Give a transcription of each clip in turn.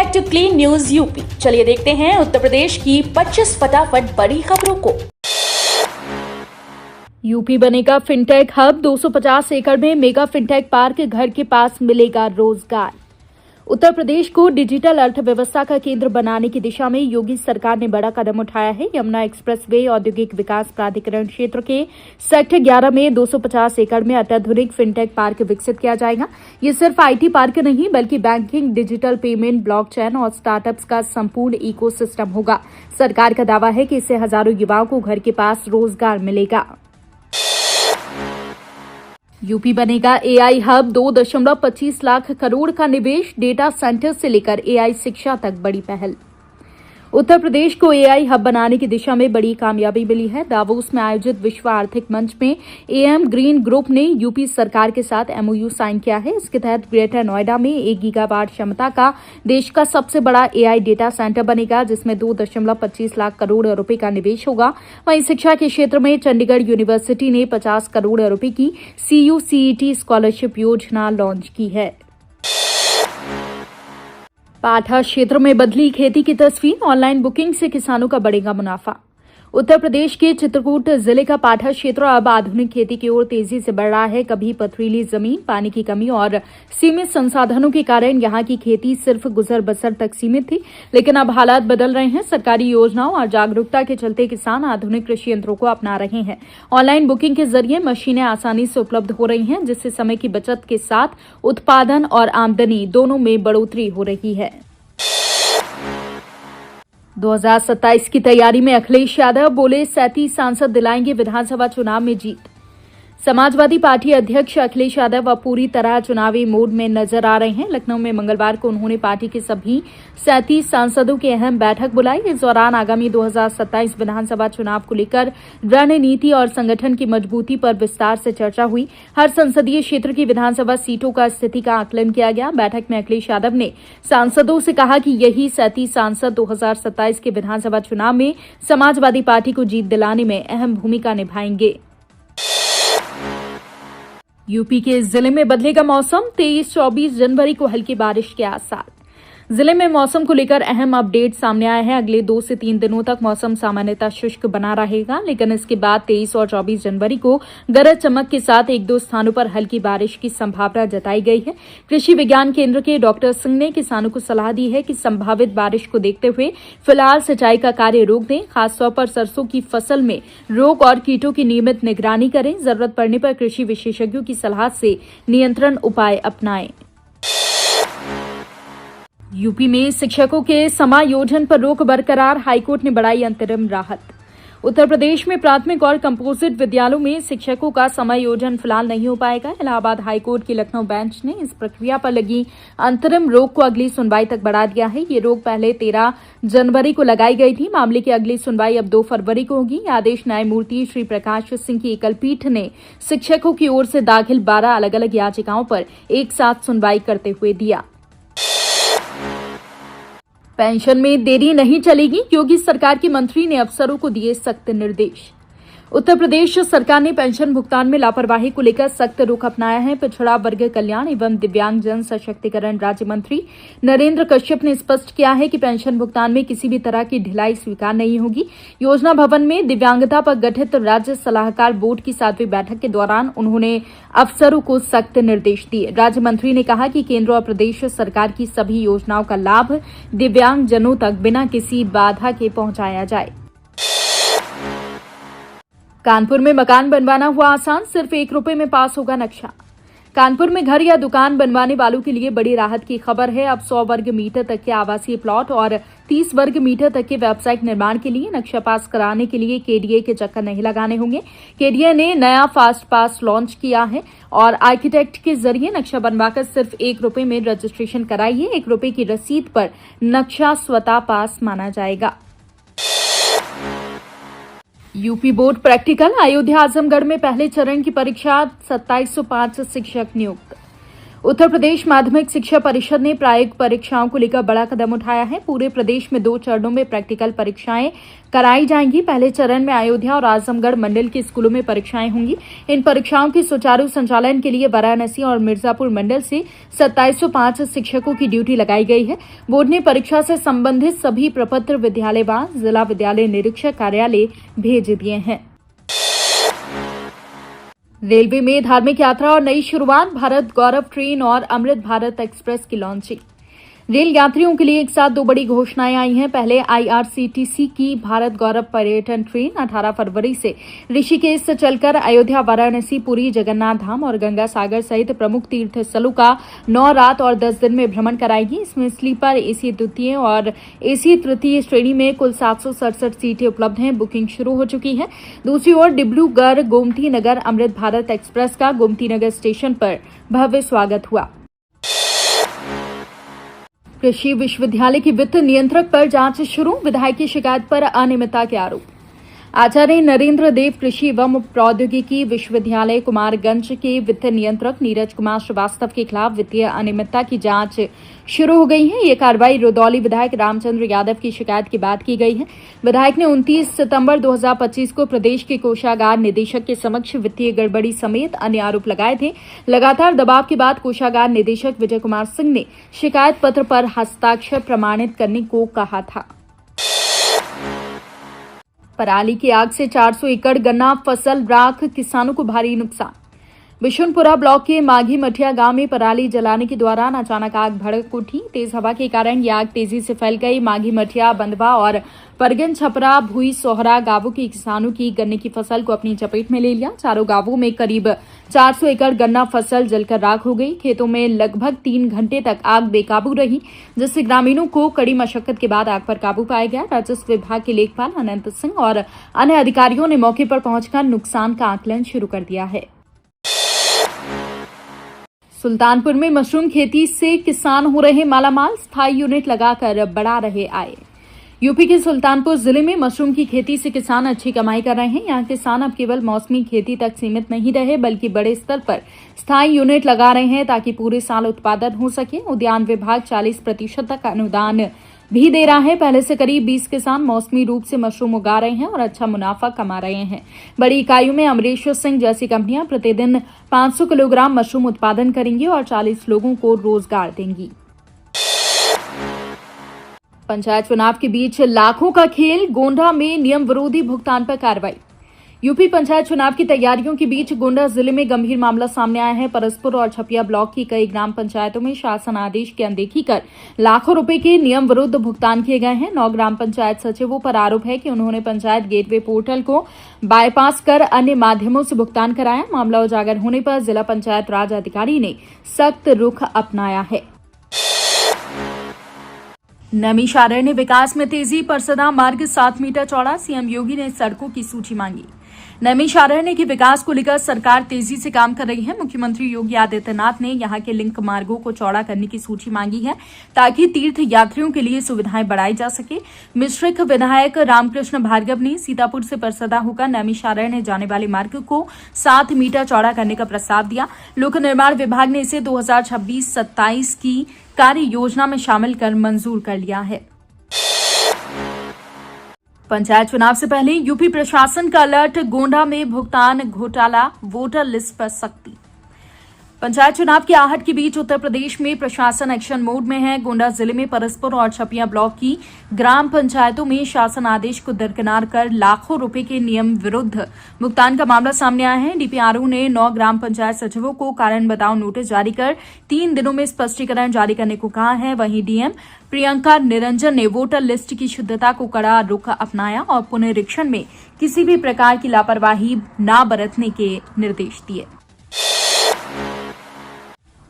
Back to clean news UP. चलिए देखते हैं उत्तर प्रदेश की 25 फटाफट बड़ी खबरों को। यूपी बनेगा फिनटेक हब, 250 एकड़ में मेगा फिनटेक पार्क, घर के पास मिलेगा रोजगार। उत्तर प्रदेश को डिजिटल अर्थव्यवस्था का केंद्र बनाने की दिशा में योगी सरकार ने बड़ा कदम उठाया है। यमुना एक्सप्रेसवे औद्योगिक विकास प्राधिकरण क्षेत्र के सेक्टर 11 में 250 एकड़ में अत्याधुनिक फिनटेक पार्क विकसित किया जाएगा। ये सिर्फ आईटी पार्क नहीं बल्कि बैंकिंग, डिजिटल पेमेंट, ब्लॉकचेन और स्टार्टअप्स का संपूर्ण इकोसिस्टम होगा। सरकार का दावा है कि इससे हजारों युवाओं को घर के पास रोजगार मिलेगा। यूपी बनेगा एआई हब, 2.25 लाख करोड़ का निवेश, डेटा सेंटर से लेकर एआई शिक्षा तक बड़ी पहल। उत्तर प्रदेश को एआई हब बनाने की दिशा में बड़ी कामयाबी मिली है। दावोस में आयोजित विश्व आर्थिक मंच में एएम ग्रीन ग्रुप ने यूपी सरकार के साथ एमओयू साइन किया है। इसके तहत ग्रेटर नोएडा में 1 गीगावाट क्षमता का देश का सबसे बड़ा एआई डेटा सेंटर बनेगा, जिसमें 2.25 लाख करोड़ रुपए का निवेश होगा। वहीं शिक्षा के क्षेत्र में चंडीगढ़ यूनिवर्सिटी ने 50 करोड़ रुपए की CUCET स्कॉलरशिप योजना लॉन्च की है। पाठा क्षेत्र में बदली खेती की तस्वीर, ऑनलाइन बुकिंग से किसानों का बढ़ेगा मुनाफा। उत्तर प्रदेश के चित्रकूट जिले का पाठा क्षेत्र अब आधुनिक खेती की ओर तेजी से बढ़ रहा है। कभी पथरीली जमीन, पानी की कमी और सीमित संसाधनों के कारण यहां की खेती सिर्फ गुजर बसर तक सीमित थी, लेकिन अब हालात बदल रहे हैं। सरकारी योजनाओं और जागरूकता के चलते किसान आधुनिक कृषि यंत्रों को अपना रहे हैं। ऑनलाइन बुकिंग के जरिए मशीनें आसानी से उपलब्ध हो रही हैं, जिससे समय की बचत के साथ उत्पादन और आमदनी दोनों में बढ़ोतरी हो रही है। 2027 की तैयारी में अखिलेश यादव बोले, 37 सांसद दिलाएंगे विधानसभा चुनाव में जीत। समाजवादी पार्टी अध्यक्ष अखिलेश यादव अब पूरी तरह चुनावी मोड में नजर आ रहे हैं। लखनऊ में मंगलवार को उन्होंने पार्टी के सभी 37 सांसदों की अहम बैठक बुलाई। इस दौरान आगामी 2027 विधानसभा चुनाव को लेकर रणनीति और संगठन की मजबूती पर विस्तार से चर्चा हुई। हर संसदीय क्षेत्र की विधानसभा सीटों का स्थिति का आकलन किया गया। बैठक में अखिलेश यादव ने सांसदों से कहा कि यही 37 सांसद 2027 के विधानसभा चुनाव में समाजवादी पार्टी को जीत दिलाने में अहम भूमिका निभाएंगे। यूपी के जिले में बदलेगा मौसम, 23-24 जनवरी को हल्की बारिश के आसार। जिले में मौसम को लेकर अहम अपडेट सामने आया है। अगले 2 से 3 दिनों तक मौसम सामान्यतः शुष्क बना रहेगा, लेकिन इसके बाद 23 और 24 जनवरी को गरज चमक के साथ 1-2 स्थानों पर हल्की बारिश की संभावना जताई गई है। कृषि विज्ञान केंद्र के डॉक्टर सिंह ने किसानों को सलाह दी है कि संभावित बारिश को देखते हुए फिलहाल सिंचाई का कार्य रोक दें। खासतौर पर सरसों की फसल में रोग और कीटों की नियमित निगरानी करें। जरूरत पड़ने पर कृषि विशेषज्ञों की सलाह से नियंत्रण उपाय अपनाएं। यूपी में शिक्षकों के समायोजन पर रोक बरकरार, हाईकोर्ट ने बढ़ाई अंतरिम राहत। उत्तर प्रदेश में प्राथमिक और कंपोजिट विद्यालयों में शिक्षकों का समायोजन फिलहाल नहीं हो पाएगा। इलाहाबाद हाईकोर्ट की लखनऊ बेंच ने इस प्रक्रिया पर लगी अंतरिम रोक को अगली सुनवाई तक बढ़ा दिया है। ये रोक पहले 13 जनवरी को लगाई गई थी। मामले की अगली सुनवाई अब 2 फरवरी को होगी। यह आदेश न्यायमूर्ति श्री प्रकाश सिंह की एकल पीठ ने शिक्षकों की ओर से दाखिल 12 अलग अलग याचिकाओं पर एक साथ सुनवाई करते हुए दिया। पेंशन में देरी नहीं चलेगी, योगी सरकार के मंत्री ने अफसरों को दिए सख्त निर्देश। उत्तर प्रदेश सरकार ने पेंशन भुगतान में लापरवाही को लेकर सख्त रुख अपनाया है। पिछड़ा वर्ग कल्याण एवं दिव्यांग जन सशक्तिकरण राज्य मंत्री नरेंद्र कश्यप ने स्पष्ट किया है कि पेंशन भुगतान में किसी भी तरह की ढिलाई स्वीकार नहीं होगी। योजना भवन में दिव्यांगता पर गठित राज्य सलाहकार बोर्ड की 7वीं बैठक के दौरान उन्होंने अफसरों को सख्त निर्देश दिए। राज्य मंत्री ने कहा कि केंद्र और प्रदेश सरकार की सभी योजनाओं का लाभ दिव्यांग जनों तक बिना किसी बाधा के पहुंचाया जाए। कानपुर में मकान बनवाना हुआ आसान, सिर्फ 1 रुपए में पास होगा नक्शा। कानपुर में घर या दुकान बनवाने वालों के लिए बड़ी राहत की खबर है। अब 100 वर्ग मीटर तक के आवासीय प्लॉट और 30 वर्ग मीटर तक के व्यावसायिक निर्माण के लिए नक्शा पास कराने के लिए केडीए के चक्कर नहीं लगाने होंगे। केडीए ने नया फास्ट पास लॉन्च किया है और आर्किटेक्ट के जरिए नक्शा बनवाकर सिर्फ 1 रुपए में रजिस्ट्रेशन कराइए। 1 रुपए की रसीद पर नक्शा स्वतः पास माना जाएगा। UP board practical, Ayodhya Azamgarh में पहले चरण की परीक्षा, 2705 शिक्षक नियुक्त। उत्तर प्रदेश माध्यमिक शिक्षा परिषद ने प्रायोगिक परीक्षाओं को लेकर बड़ा कदम उठाया है। पूरे प्रदेश में 2 चरणों में प्रैक्टिकल परीक्षाएं कराई जाएंगी। पहले चरण में अयोध्या और आजमगढ़ मंडल के स्कूलों में परीक्षाएं होंगी। इन परीक्षाओं के सुचारू संचालन के लिए वाराणसी और मिर्जापुर मंडल से 2705 शिक्षकों की ड्यूटी लगाई गई है। बोर्ड ने परीक्षा से संबंधित सभी प्रपत्र विद्यालयवार जिला विद्यालय निरीक्षक कार्यालय भेज दिए हैं। रेलवे में धार्मिक यात्रा और नई शुरुआत, भारत गौरव ट्रेन और अमृत भारत एक्सप्रेस की लॉन्चिंग। रेल यात्रियों के लिए एक साथ 2 बड़ी घोषणाएं आई हैं। पहले आईआरसीटीसी की भारत गौरव पर्यटन ट्रेन 18 फरवरी से ऋषिकेश से चलकर अयोध्या, वाराणसी, पुरी, जगन्नाथ धाम और गंगा सागर सहित प्रमुख तीर्थ स्थलों का 9 रात और 10 दिन में भ्रमण कराएगी। इसमें स्लीपर, एसी द्वितीय और एसी तृतीय श्रेणी में कुल 767 सीटें उपलब्ध हैं। बुकिंग शुरू हो चुकी है। दूसरी ओर डिब्रूगढ़ गोमती नगर अमृत भारत एक्सप्रेस का गोमती नगर स्टेशन पर भव्य स्वागत हुआ। कृषि विश्वविद्यालय की वित्त नियंत्रक पर जांच शुरू, विधायक की शिकायत पर अनियमितता के आरोप। आचार्य नरेंद्र देव कृषि एवं प्रौद्योगिकी विश्वविद्यालय कुमारगंज के वित्त नियंत्रक नीरज कुमार श्रीवास्तव के खिलाफ वित्तीय अनियमितता की जांच शुरू हो गई है। ये कार्रवाई रुदौली विधायक रामचंद्र यादव की शिकायत के बाद की गई है। विधायक ने 29 सितंबर 2025 को प्रदेश के कोषागार निदेशक के समक्ष वित्तीय गड़बड़ी समेत अन्य आरोप लगाए थे। लगातार दबाव के बाद कोषागार निदेशक विजय कुमार सिंह ने शिकायत पत्र पर हस्ताक्षर प्रमाणित करने को कहा था। पराली की आग से 400 एकड़ गन्ना फसल राख, किसानों को भारी नुकसान। बिशुनपुरा ब्लॉक के माघी मठिया गांव में पराली जलाने के दौरान अचानक आग भड़क उठी। तेज हवा के कारण यह आग तेजी से फैल गई। माघी मठिया, बंधवा और परगन छपरा, भुई, सोहरा गांवों के किसानों की गन्ने की फसल को अपनी चपेट में ले लिया। चारों गांवों में करीब 400 एकड़ गन्ना फसल जलकर राख हो गई। खेतों में लगभग 3 घंटे तक आग बेकाबू रही, जिससे ग्रामीणों को कड़ी मशक्कत के बाद आग पर काबू पाया गया। राजस्व विभाग के लेखपाल अनंत सिंह और अन्य अधिकारियों ने मौके पर पहुंचकर नुकसान का आकलन शुरू कर दिया है। सुल्तानपुर में मशरूम खेती से किसान हो रहे मालामाल, स्थायी यूनिट लगाकर बढ़ा रहे आय। यूपी के सुल्तानपुर जिले में मशरूम की खेती से किसान अच्छी कमाई कर रहे हैं। यहाँ किसान अब केवल मौसमी खेती तक सीमित नहीं रहे, बल्कि बड़े स्तर पर स्थायी यूनिट लगा रहे हैं ताकि पूरे साल उत्पादन हो सके। उद्यान विभाग 40% तक अनुदान भी दे रहा है। पहले से करीब 20 किसान मौसमी रूप से मशरूम उगा रहे हैं और अच्छा मुनाफा कमा रहे हैं। बड़ी इकाइयों में अमरेश्वर सिंह जैसी कंपनियां प्रतिदिन 500 किलोग्राम मशरूम उत्पादन करेंगी और 40 लोगों को रोजगार देंगी। पंचायत चुनाव के बीच लाखों का खेल, गोंडा में नियम विरोधी भुगतान पर कार्रवाई। यूपी पंचायत चुनाव की तैयारियों के बीच गोंडा जिले में गंभीर मामला सामने आया है। परसपुर और छपिया ब्लॉक की कई ग्राम पंचायतों में शासन आदेश की अनदेखी कर लाखों रुपए के नियम विरुद्ध भुगतान किए गए हैं। 9 ग्राम पंचायत सचिवों पर आरोप है कि उन्होंने पंचायत गेटवे पोर्टल को बाईपास कर अन्य माध्यमों से भुगतान कराया। मामला उजागर होने पर जिला पंचायत राज अधिकारी ने सख्त रुख अपनाया है। नैमिषारण्य ने विकास में तेजी, परसदा मार्ग 7 मीटर चौड़ा, सीएम योगी ने सड़कों की सूची मांगी। नैमिषारण्य के विकास को लेकर सरकार तेजी से काम कर रही है। मुख्यमंत्री योगी आदित्यनाथ ने यहां के लिंक मार्गों को चौड़ा करने की सूची मांगी है ताकि तीर्थ यात्रियों के लिए सुविधाएं बढ़ाई जा सके। मिश्रिक विधायक रामकृष्ण भार्गव ने सीतापुर से परसदा होकर नैमिषारण्य जाने वाले मार्ग को 7 मीटर चौड़ा करने का प्रस्ताव दिया। लोक निर्माण विभाग ने इसे 2026-27 की कार्य योजना में शामिल कर मंजूर कर लिया है। पंचायत चुनाव से पहले यूपी प्रशासन का अलर्ट, गोंडा में भुगतान घोटाला, वोटर लिस्ट पर सख्ती। पंचायत चुनाव की आहट के बीच उत्तर प्रदेश में प्रशासन एक्शन मोड में है। गोंडा जिले में परसपुर और छपिया ब्लॉक की ग्राम पंचायतों में शासन आदेश को दरकिनार कर लाखों रुपए के नियम विरुद्ध भुगतान का मामला सामने आया है। डीपीआरओ ने 9 ग्राम पंचायत सचिवों को कारण बताओ नोटिस जारी कर 3 दिनों में स्पष्टीकरण जारी करने को कहा है। वहीं डीएम प्रियंका निरंजन ने वोटर लिस्ट की शुद्धता को कड़ा रुख अपनाया और पुनरीक्षण में किसी भी प्रकार की लापरवाही न बरतने के निर्देश दिए।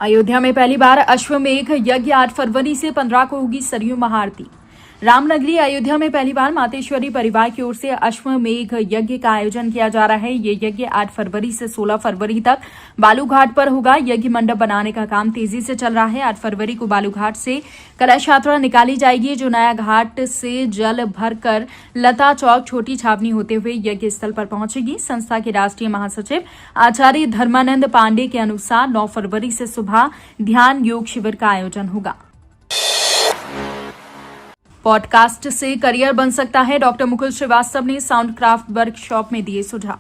अयोध्या में पहली बार अश्वमेघ यज्ञ 8 फरवरी से 15 को होगी सरयू महाआरती। रामनगरी अयोध्या में पहली बार मातेश्वरी परिवार की ओर से अश्वमेघ यज्ञ का आयोजन किया जा रहा है। ये यज्ञ 8 फरवरी से 16 फरवरी तक बालूघाट पर होगा। यज्ञ मंडप बनाने का काम तेजी से चल रहा है। 8 फरवरी को बालूघाट से कलश यात्रा निकाली जाएगी, जो नया घाट से जल भरकर लता चौक छोटी छावनी होते हुए यज्ञ स्थल पर पहुंचेगी। संस्था के राष्ट्रीय महासचिव आचार्य धर्मानंद पांडे के अनुसार 9 फरवरी से सुबह ध्यान योग शिविर का आयोजन होगा। पॉडकास्ट से करियर बन सकता है, डॉक्टर मुकुल श्रीवास्तव ने साउंड क्राफ्ट वर्कशॉप में दिए सुझाव।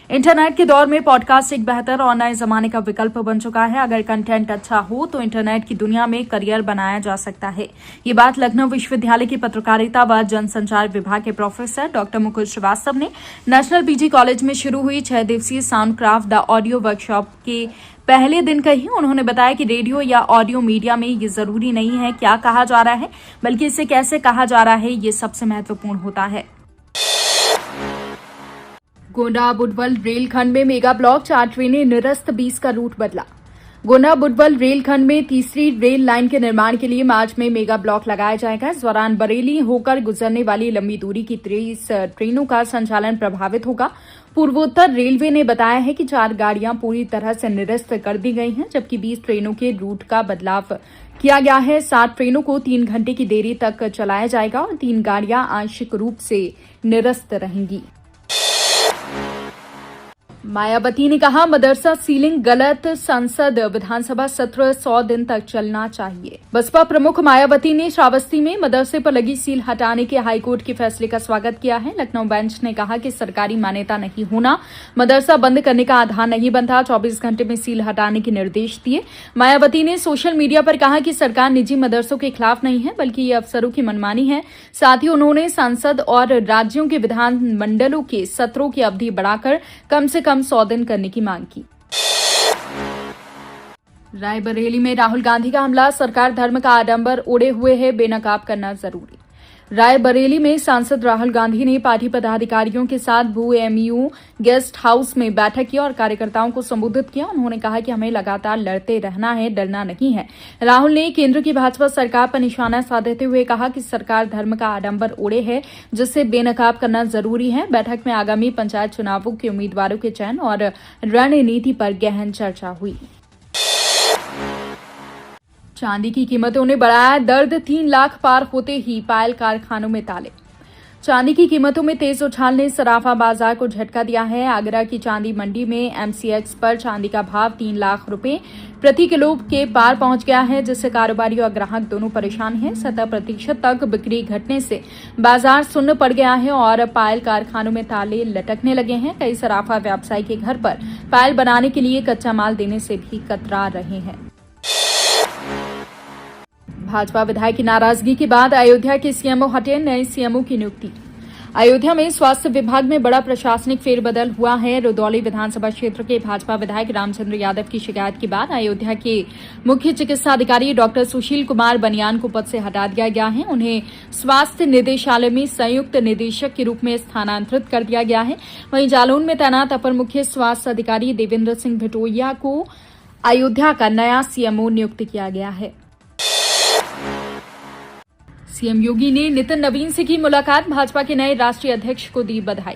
इंटरनेट के दौर में पॉडकास्ट एक बेहतर और नए जमाने का विकल्प बन चुका है। अगर कंटेंट अच्छा हो तो इंटरनेट की दुनिया में करियर बनाया जा सकता है। ये बात लखनऊ विश्वविद्यालय की पत्रकारिता व जनसंचार विभाग के प्रोफेसर डॉक्टर मुकुल श्रीवास्तव ने नेशनल पीजी कॉलेज में शुरू हुई 6 दिवसीय sound craft the audio workshop के पहले दिन कही। उन्होंने बताया कि रेडियो या ऑडियो मीडिया में ये जरूरी नहीं है क्या कहा जा रहा है, बल्कि इसे कैसे कहा जा रहा है, ये सबसे महत्वपूर्ण होता है। गोंडा बुडवल रेलखंड में मेगा ब्लॉक, 4 ट्रेनें निरस्त, 20 का रूट बदला। गोंडा बुडवल रेलखंड में तीसरी रेल लाइन के निर्माण के लिए मार्च में मेगा ब्लॉक लगाया जाएगा। इस दौरान बरेली होकर गुजरने वाली लंबी दूरी की 30 ट्रेनों का संचालन प्रभावित होगा। पूर्वोत्तर रेलवे ने बताया है कि 4 गाड़ियां पूरी तरह से निरस्त कर दी गई हैं, जबकि 20 ट्रेनों के रूट का बदलाव किया गया है। 7 ट्रेनों को 3 घंटे की देरी तक चलाया जाएगा और 3 गाड़ियां आंशिक रूप से निरस्त रहेंगी। मायावती ने कहा, मदरसा सीलिंग गलत, संसद विधानसभा सत्र 100 दिन तक चलना चाहिए। बसपा प्रमुख मायावती ने श्रावस्ती में मदरसे पर लगी सील हटाने के हाईकोर्ट के फैसले का स्वागत किया है। लखनऊ बेंच ने कहा कि सरकारी मान्यता नहीं होना मदरसा बंद करने का आधार नहीं बनता। 24 घंटे में सील हटाने के निर्देश दिए। मायावती ने सोशल मीडिया पर कहा कि सरकार निजी मदरसों के खिलाफ नहीं है, बल्कि ये अफसरों की मनमानी है। साथ ही उन्होंने सांसद और राज्यों के विधानमंडलों के सत्रों की अवधि बढ़ाकर कम से कम 100 दिन करने की मांग की। रायबरेली में राहुल गांधी का हमला, सरकार धर्म का आडंबर ओढ़े हुए है, बेनकाब करना जरूरी। रायबरेली में सांसद राहुल गांधी ने पार्टी पदाधिकारियों के साथ भू-एमयू गेस्ट हाउस में बैठक की और कार्यकर्ताओं को संबोधित किया। उन्होंने कहा कि हमें लगातार लड़ते रहना है, डरना नहीं है। राहुल ने केंद्र की भाजपा सरकार पर निशाना साधते हुए कहा कि सरकार धर्म का आडंबर ओढ़े है, जिससे बेनकाब करना जरूरी है। बैठक में आगामी पंचायत चुनावों के उम्मीदवारों के चयन और रणनीति पर गहन चर्चा हुई। चांदी की कीमतों ने बढ़ाया दर्द, 3 लाख पार होते ही पायल कारखानों में ताले। चांदी की कीमतों में तेज उछाल ने सराफा बाजार को झटका दिया है। आगरा की चांदी मंडी में एमसीएक्स पर चांदी का भाव 3 लाख रुपए प्रति किलो के पार पहुंच गया है, जिससे कारोबारी और ग्राहक दोनों परेशान हैं। 70% तक बिक्री घटने से बाजार सुन्न पड़ गया है और पायल कारखानों में ताले लटकने लगे हैं। कई सराफा व्यवसायी के घर पर पायल बनाने के लिए कच्चा माल देने से भी कतरा रहे हैं। भाजपा विधायक की नाराजगी के बाद अयोध्या के सीएमओ हटे, नए सीएमओ की नियुक्ति। अयोध्या में स्वास्थ्य विभाग में बड़ा प्रशासनिक फेरबदल हुआ है। रुदौली विधानसभा क्षेत्र के भाजपा विधायक रामचंद्र यादव की शिकायत के बाद अयोध्या के मुख्य चिकित्सा अधिकारी डॉक्टर सुशील कुमार बनियान को पद से हटा दिया गया है। उन्हें स्वास्थ्य निदेशालय में संयुक्त निदेशक के रूप में स्थानांतरित कर दिया गया है। वहीं जालौन में तैनात अपर मुख्य स्वास्थ्य अधिकारी देवेंद्र सिंह भिटोइया को अयोध्या का नया सीएमओ नियुक्त किया गया है। सीएम योगी ने नितिन नवीन से की मुलाकात, भाजपा के नए राष्ट्रीय अध्यक्ष को दी बधाई।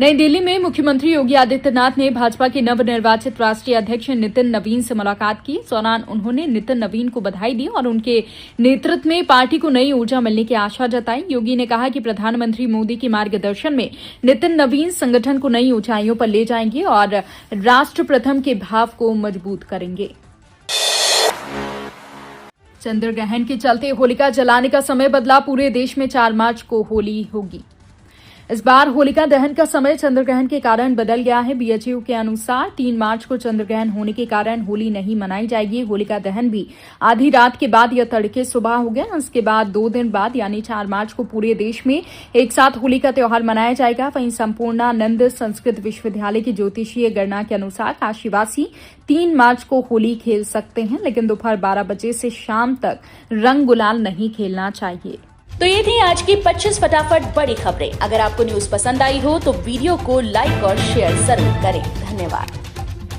नई दिल्ली में मुख्यमंत्री योगी आदित्यनाथ ने भाजपा के नवनिर्वाचित राष्ट्रीय अध्यक्ष नितिन नवीन से मुलाकात की। इस दौरान उन्होंने नितिन नवीन को बधाई दी और उनके नेतृत्व में पार्टी को नई ऊर्जा मिलने की आशा जताई। योगी ने कहा कि प्रधानमंत्री मोदी के मार्गदर्शन में नितिन नवीन संगठन को नई ऊंचाइयों पर ले जाएंगे और राष्ट्र प्रथम के भाव को मजबूत करेंगे। चंद्रग्रहण के चलते होलिका जलाने का समय बदला, पूरे देश में 4 मार्च को होली होगी। इस बार होलिका दहन का समय चंद्रग्रहण के कारण बदल गया है। बीएचयू के अनुसार 3 मार्च को चंद्रग्रहण होने के कारण होली नहीं मनाई जाएगी। होलिका दहन भी आधी रात के बाद या तड़के सुबह हो गया। उसके बाद 2 दिन बाद यानी 4 मार्च को पूरे देश में एक साथ होली का त्योहार मनाया जाएगा। वहीं संपूर्णानंद संस्कृत विश्वविद्यालय की ज्योतिषीय गणना के अनुसार काशीवासी 3 मार्च को होली खेल सकते हैं, लेकिन दोपहर 12 बजे से शाम तक रंग गुलाल नहीं खेलना चाहिए। तो ये थी आज की 25 फटाफट बड़ी खबरें। अगर आपको न्यूज पसंद आई हो तो वीडियो को लाइक और शेयर जरूर करें। धन्यवाद।